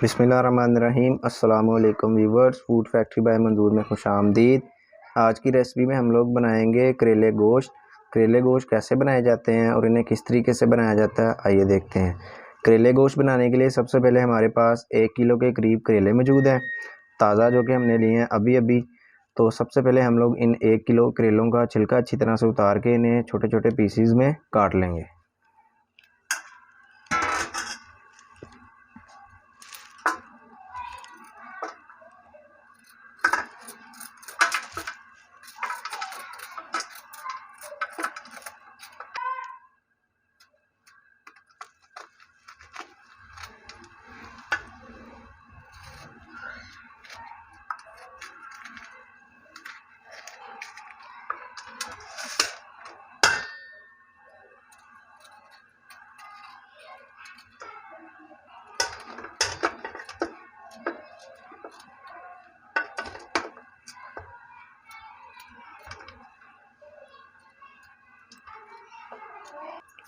बिस्मिल्लाहिर्रहमानिर्रहीम। अस्सलाम वालेकुम व्यूवर्स, फूड फैक्ट्री बाय मंजूर में खुशामदीद। आज की रेसिपी में हम लोग बनाएंगे करेले गोश्त। करेले गोश्त कैसे बनाए जाते हैं और इन्हें किस तरीके से बनाया जाता है, आइए देखते हैं। करेले गोश्त बनाने के लिए सबसे पहले हमारे पास 1 किलो के करीब करेले मौजूद हैं, ताज़ा, जो कि हमने लिए हैं अभी अभी। तो सबसे पहले हम लोग इन 1 किलो करेलों का छिलका अच्छी तरह से उतार के इन्हें छोटे छोटे पीसीज में काट लेंगे।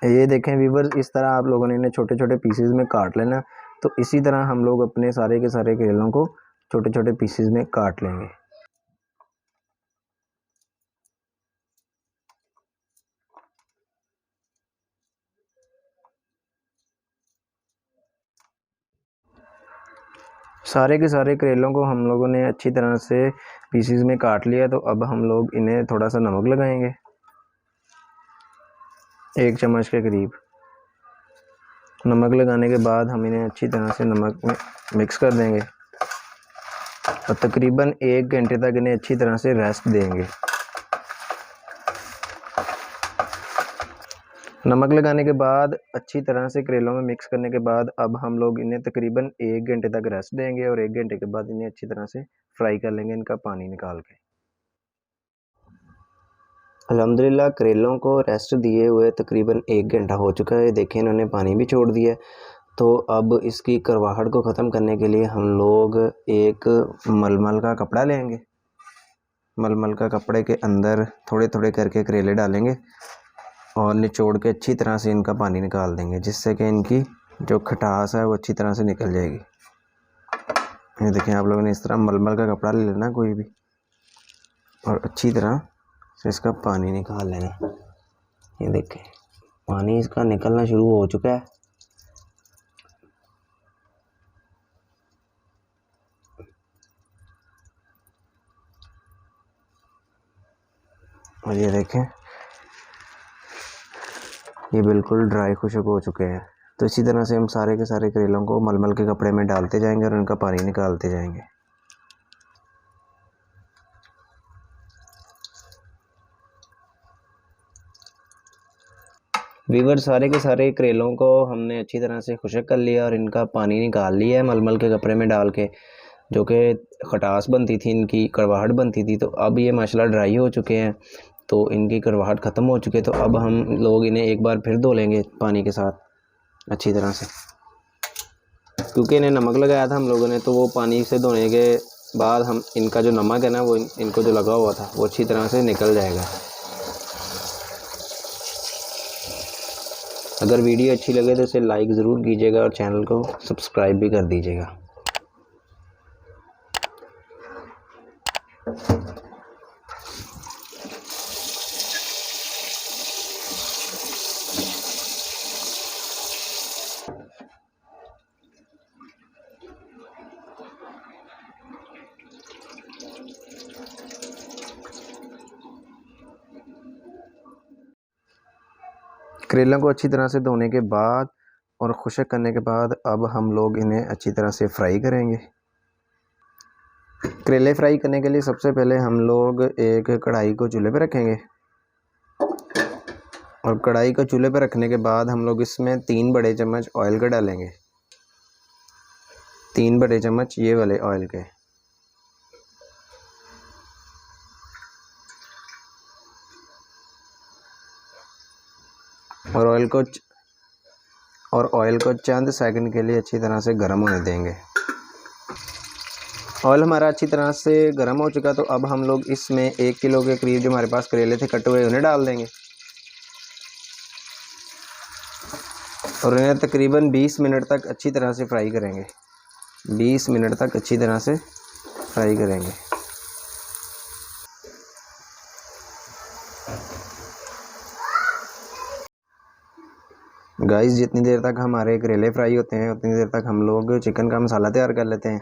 ये देखें व्यूवर्स, इस तरह आप लोगों ने इन्हें छोटे छोटे पीसेस में काट लेना। तो इसी तरह हम लोग अपने सारे के सारे करेलों को छोटे छोटे पीसेस में काट लेंगे। सारे के सारे करेलों को हम लोगों ने अच्छी तरह से पीसेस में काट लिया। तो अब हम लोग इन्हें थोड़ा सा नमक लगाएंगे, 1 चम्मच के करीब। नमक लगाने के बाद हम इन्हें अच्छी तरह से नमक में मिक्स कर देंगे और तकरीबन 1 घंटे तक इन्हें अच्छी तरह से रेस्ट देंगे। नमक लगाने के बाद अच्छी तरह से करेलों में मिक्स करने के बाद अब हम लोग इन्हें तकरीबन 1 घंटे तक रेस्ट देंगे और 1 घंटे के बाद इन्हें अच्छी तरह से फ्राई कर लेंगे, इनका पानी निकाल के। अल्हम्दुलिल्लाह करेलों को रेस्ट दिए हुए तकरीबन 1 घंटा हो चुका है। देखें, इन्होंने पानी भी छोड़ दिया। तो अब इसकी करवाहट को ख़त्म करने के लिए हम लोग एक मलमल का कपड़ा लेंगे। मलमल का कपड़े के अंदर थोड़े थोड़े करके करेले डालेंगे और निचोड़ के अच्छी तरह से इनका पानी निकाल देंगे, जिससे कि इनकी जो खटास है वो अच्छी तरह से निकल जाएगी। ये देखें, आप लोगों ने इस तरह मलमल का कपड़ा ले लेना कोई भी और अच्छी तरह से इसका पानी निकाल लेना। ये देखें, पानी इसका निकलना शुरू हो चुका है। और ये देखें, ये बिल्कुल ड्राई खुश्क हो चुके हैं। तो इसी तरह से हम सारे के सारे करेलों को मलमल के कपड़े में डालते जाएंगे और उनका पानी निकालते जाएंगे। वीवर, सारे के सारे करेलों को हमने अच्छी तरह से खुश्क कर लिया और इनका पानी निकाल लिया है मलमल के कपड़े में डाल के, जो कि खटास बनती थी, इनकी कड़वाहट बनती थी। तो अब ये माशाल्लाह ड्राई हो चुके हैं, तो इनकी कड़वाहट ख़त्म हो चुकी है। तो अब हम लोग इन्हें एक बार फिर धो लेंगे पानी के साथ अच्छी तरह से, क्योंकि इन्हें नमक लगाया था हम लोगों ने। तो वो पानी से धोने के बाद हम इनका जो नमक है ना, वो इनको जो लगा हुआ था वो अच्छी तरह से निकल जाएगा। अगर वीडियो अच्छी लगे तो इसे लाइक ज़रूर कीजिएगा और चैनल को सब्सक्राइब भी कर दीजिएगा। करेलों को अच्छी तरह से धोने के बाद और खुश्क करने के बाद अब हम लोग इन्हें अच्छी तरह से फ्राई करेंगे। करेले फ्राई करने के लिए सबसे पहले हम लोग एक कढ़ाई को चूल्हे पर रखेंगे और कढ़ाई को चूल्हे पर रखने के बाद हम लोग इसमें 3 बड़े चम्मच ऑयल का डालेंगे, 3 बड़े चम्मच ये वाले ऑयल के। और ऑयल को चंद सेकंड के लिए अच्छी तरह से गर्म होने देंगे। ऑयल हमारा अच्छी तरह से गर्म हो चुका। तो अब हम लोग इसमें 1 किलो के करीब जो हमारे पास करेले थे कटे हुए, उन्हें डाल देंगे और इन्हें तकरीबन 20 मिनट तक अच्छी तरह से फ्राई करेंगे। 20 मिनट तक अच्छी तरह से फ्राई करेंगे। गाइस, जितनी देर तक हमारे करेले फ्राई होते हैं उतनी देर तक हम लोग चिकन का मसाला तैयार कर लेते हैं।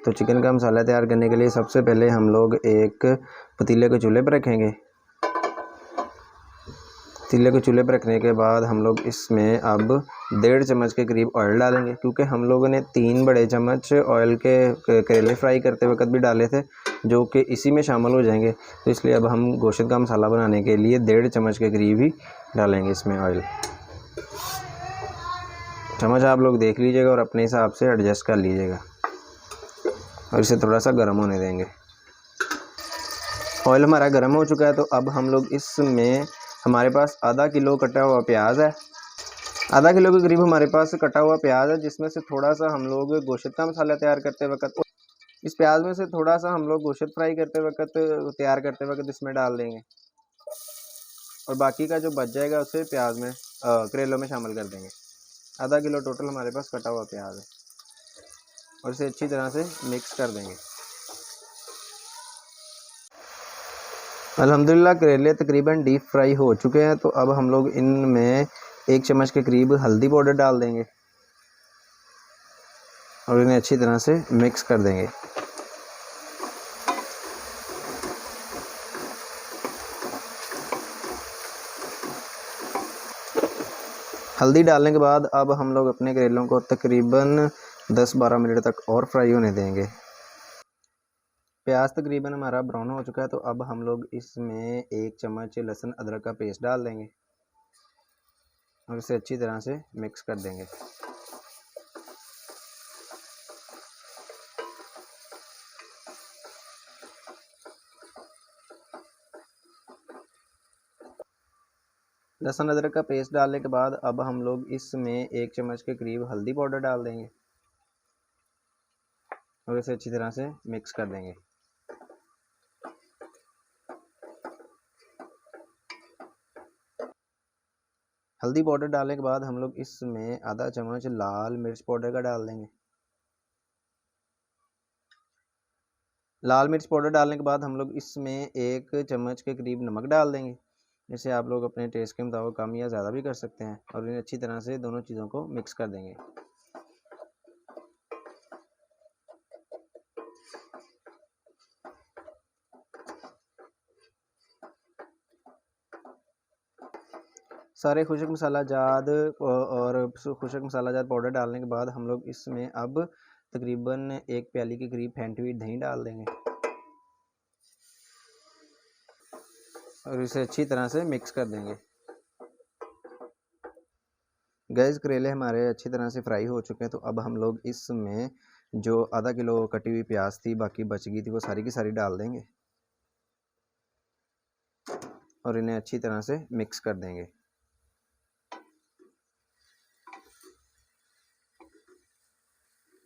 तो चिकन का मसाला तैयार करने के लिए सबसे पहले हम लोग एक पतीले को चूल्हे पर रखेंगे। पतीले को चूल्हे पर रखने के बाद हम लोग इसमें अब 1.5 चम्मच के करीब ऑयल डालेंगे, क्योंकि हम लोगों ने 3 बड़े चम्मच ऑयल के करेले फ्राई करते वक्त भी डाले थे, जो कि इसी में शामिल हो जाएंगे। तो इसलिए अब हम गोश्त का मसाला बनाने के लिए 1.5 चम्मच के करीब ही डालेंगे इसमें ऑयल। चम्मच आप लोग देख लीजिएगा और अपने हिसाब से एडजस्ट कर लीजिएगा, और इसे थोड़ा सा गर्म होने देंगे। ऑयल हमारा गर्म हो चुका है, तो अब हम लोग इसमें, हमारे पास आधा किलो कटा हुआ प्याज है, आधा किलो के करीब हमारे पास कटा हुआ प्याज है, जिसमें से थोड़ा सा हम लोग गोश्त का मसाला तैयार करते वक्त, इस प्याज में से थोड़ा सा हम लोग गोश्त फ्राई करते वक्त तैयार करते वक्त इसमें डाल देंगे, और बाकी का जो बच जाएगा उसे प्याज में करेलों में शामिल कर देंगे। आधा किलो टोटल हमारे पास कटा हुआ प्याज है, और इसे अच्छी तरह से मिक्स कर देंगे। अल्हम्दुलिल्लाह करेले तकरीबन डीप फ्राई हो चुके हैं, तो अब हम लोग इनमें 1 चम्मच के करीब हल्दी पाउडर डाल देंगे और इन्हें अच्छी तरह से मिक्स कर देंगे। हल्दी डालने के बाद अब हम लोग अपने करेलों को तकरीबन 10-12 मिनट तक और फ्राई होने देंगे। प्याज तकरीबन हमारा ब्राउन हो चुका है, तो अब हम लोग इसमें 1 चम्मच लहसुन अदरक का पेस्ट डाल देंगे और इसे अच्छी तरह से मिक्स कर देंगे। लहसुन अदरक का पेस्ट डालने के बाद अब हम लोग इसमें 1 चम्मच के करीब हल्दी पाउडर डाल देंगे और इसे अच्छी तरह से मिक्स कर देंगे। हल्दी पाउडर डालने के बाद हम लोग इसमें आधा चम्मच लाल मिर्च पाउडर का डाल देंगे। लाल मिर्च पाउडर डालने के बाद हम लोग इसमें 1 चम्मच के करीब नमक डाल देंगे। जैसे आप लोग अपने टेस्ट के मुताबिक कम या ज़्यादा भी कर सकते हैं, और इन्हें अच्छी तरह से दोनों चीज़ों को मिक्स कर देंगे। सारे खुशक मसाला जात और खुशक मसाला जात पाउडर डालने के बाद हम लोग इसमें अब तकरीबन 1 प्याली के करीब फेंटी हुई दही डाल देंगे और इसे अच्छी तरह से मिक्स कर देंगे। गैस करेले हमारे अच्छी तरह से फ्राई हो चुके हैं, तो अब हम लोग इसमें जो आधा किलो कटी हुई प्याज थी बाकी बच गई थी वो सारी की सारी डाल देंगे और इन्हें अच्छी तरह से मिक्स कर देंगे।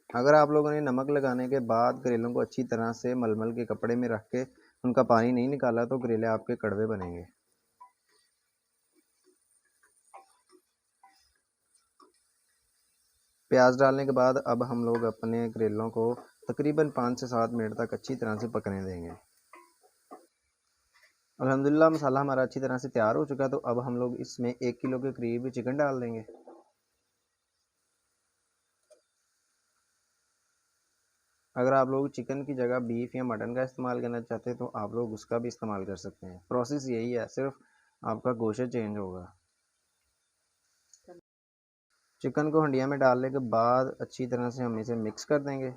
अगर आप लोगों ने नमक लगाने के बाद करेलों को अच्छी तरह से मलमल के कपड़े में रख के उनका पानी नहीं निकाला तो करेले आपके कड़वे बनेंगे। प्याज डालने के बाद अब हम लोग अपने करेलों को तकरीबन 5 से 7 मिनट तक अच्छी तरह से पकने देंगे। अल्हम्दुलिल्लाह मसाला हमारा अच्छी तरह से तैयार हो चुका है, तो अब हम लोग इसमें 1 किलो के करीब चिकन डाल देंगे। अगर आप लोग चिकन की जगह बीफ या मटन का इस्तेमाल करना चाहते हैं तो आप लोग उसका भी इस्तेमाल कर सकते हैं। प्रोसेस यही है, सिर्फ आपका गोश्त चेंज होगा। चिकन को हंडिया में डालने के बाद अच्छी तरह से हम इसे मिक्स कर देंगे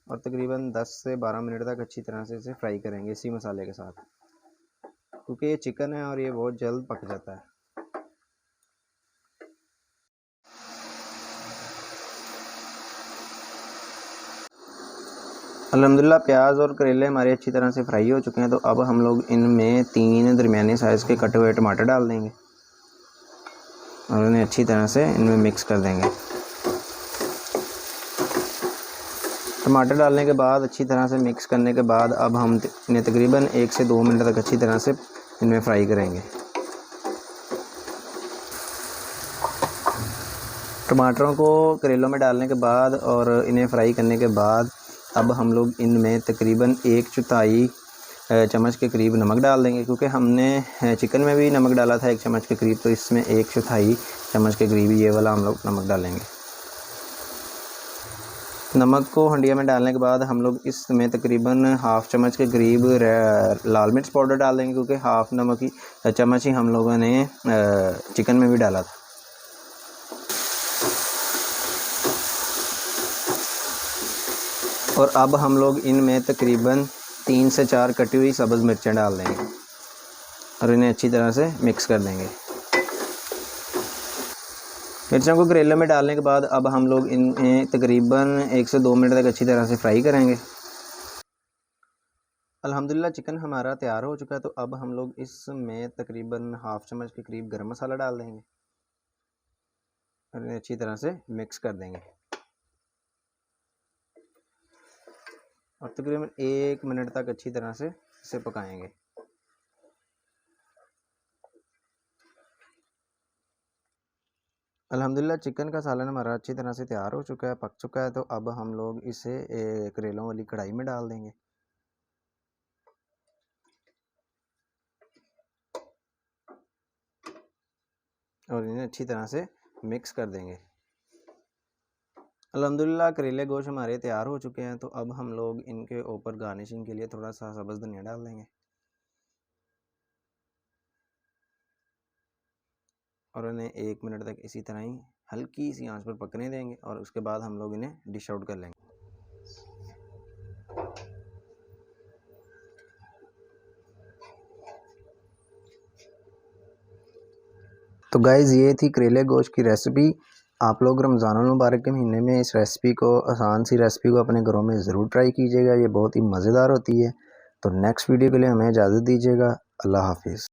और तकरीबन 10 से 12 मिनट तक अच्छी तरह से इसे फ्राई करेंगे इसी मसाले के साथ, क्योंकि ये चिकन है और ये बहुत जल्द पक जाता है। अल्हम्दुलिल्लाह प्याज और करेले हमारे अच्छी तरह से फ्राई हो चुके हैं, तो अब हम लोग इनमें 3 दरमियाने साइज़ के कटे हुए टमाटर डाल देंगे और उन्हें अच्छी तरह से इनमें मिक्स कर देंगे। टमाटर डालने के बाद अच्छी तरह से मिक्स करने के बाद अब हम इन्हें तकरीबन 1 से 2 मिनट तक अच्छी तरह से इनमें फ्राई करेंगे। टमाटरों को करेलों में डालने के बाद और इन्हें फ्राई करने के बाद अब हम लोग इनमें तकरीबन 1/4 चम्मच के करीब नमक डाल देंगे, क्योंकि हमने चिकन में भी नमक डाला था 1 चम्मच के करीब, तो इसमें 1/4 चम्मच के करीब ये वाला हम लोग नमक डालेंगे। नमक को हंडिया में डालने के बाद हम लोग इसमें तकरीबन 1/2 चम्मच के करीब लाल मिर्च पाउडर डाल देंगे, क्योंकि हाफ नमक ही चम्मच ही हम लोगों ने चिकन में भी डाला था। और अब हम लोग इनमें तकरीबन 3 से 4 कटी हुई सब्ज़ मिर्चें डाल देंगे और इन्हें अच्छी तरह से मिक्स कर देंगे। मिर्चों को करेले में डालने के बाद अब हम लोग इन्हें तकरीबन 1 से 2 मिनट तक अच्छी तरह से फ्राई करेंगे। अल्हम्दुलिल्लाह चिकन हमारा तैयार हो चुका है, तो अब हम लोग इसमें तकरीबन 1/2 चम्मच के करीब गरम मसाला डाल देंगे और इन्हें अच्छी तरह से मिक्स कर देंगे और तकरीबन 1 मिनट तक अच्छी तरह से इसे पकाएंगे। अल्हम्दुलिल्लाह चिकन का सालन हमारा अच्छी तरह से तैयार हो चुका है, पक चुका है, तो अब हम लोग इसे करेलों वाली कढ़ाई में डाल देंगे और इन्हें अच्छी तरह से मिक्स कर देंगे। अल्हम्दुलिल्लाह करेले गोश्त हमारे तैयार हो चुके हैं, तो अब हम लोग इनके ऊपर गार्निशिंग के लिए थोड़ा सा सब्ज़ धनिया डाल देंगे और इन्हें 1 मिनट तक इसी तरह ही हल्की सी आंच पर पकने देंगे और उसके बाद हम लोग इन्हें डिश आउट कर लेंगे। तो गाइज़ ये थी करेले गोश्त की रेसिपी। आप लोग रमज़ानुल मुबारक के महीने में इस रेसिपी को, आसान सी रेसिपी को अपने घरों में ज़रूर ट्राई कीजिएगा, ये बहुत ही मज़ेदार होती है। तो नेक्स्ट वीडियो के लिए हमें इजाज़त दीजिएगा। अल्लाह हाफिज़।